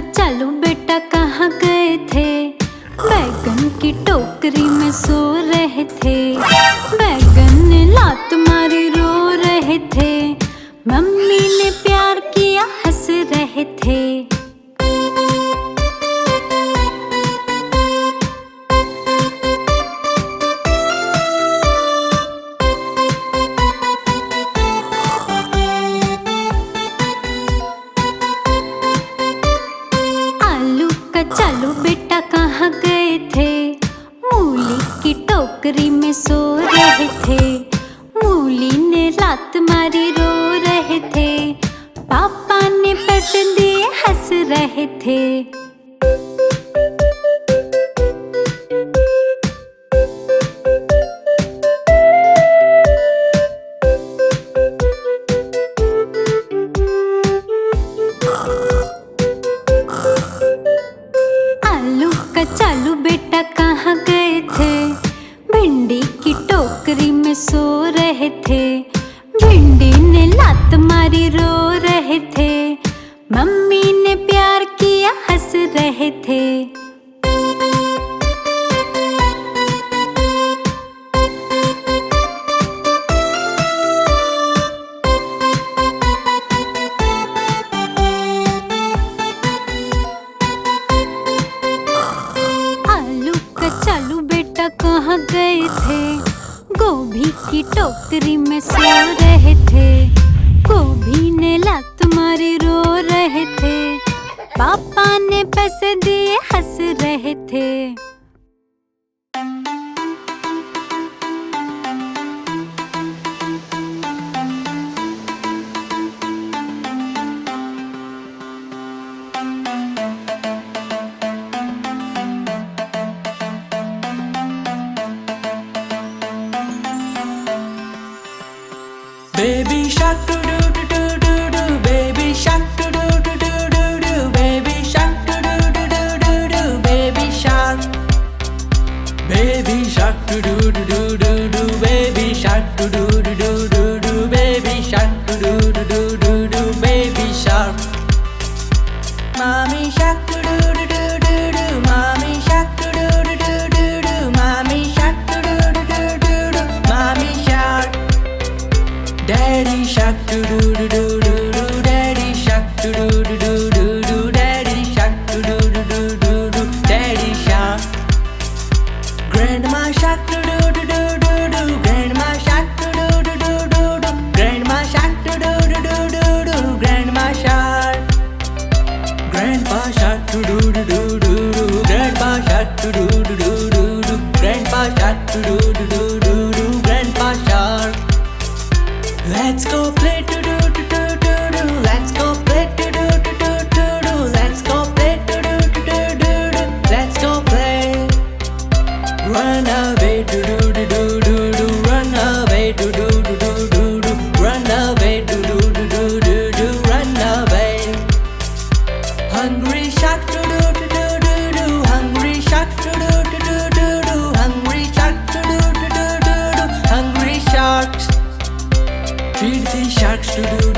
चलो बेटा कहाँ गए थे? बैगन की टोकरी में सो रहे थे। बैगन ने लात मारी रो रहे थे। मम्मी ने प्यार किया हंस रहे थे। चलो बेटा कहाँ गए थे? मूली की टोकरी में सो रहे थे। मूली ने लात मारी रो रहे थे। पापा ने पैसे दिए हंस रहे थे। चलो बेटा कहाँ गए थे? भिंडी की टोकरी में सो रहे थे। भिंडी ने लात मारी रो रहे थे। मम्मी ने प्यार किया हंस रहे थे। चलो बेटा कहाँ गए थे? गोभी की टोकरी में सो रहे थे। गोभी ने लात मारी रो रहे थे। पापा ने पैसे दिए हंस रहे थे। Baby shark do do do do do do, baby shark do do do do do do, baby shark do do do do do do, baby shark. Baby shark do do do do do do, baby shark do do do do do do, baby shark do do do do do do, baby shark. Mommy shark do do do do do do, mommy shark do do do do do do, mommy shark do do do do do do, mommy shark. Daddy shark do do do do do do, daddy shark do do do do do do, daddy shark do do do do do do, daddy shark. Grandma shark do do do do do do, grandma shark do do do do do do, grandma shark do do do do do do, grandma shark. Grandpa shark do do do do do do, grandpa shark do do do do do do, grandpa shark do do do do do do, grandpa shark. Let's go play do do do do do do. Let's go play do do do do do do. Let's go play do do do do do do. Let's go play. Run away do do do do do do. Run away do do do do do do. Run away do do do do do do. Run away. Hungry shark do do do do do do. Hungry shark do do do do do do. Hungry shark do do do do do do. Hungry sharks. Feed the sharks to do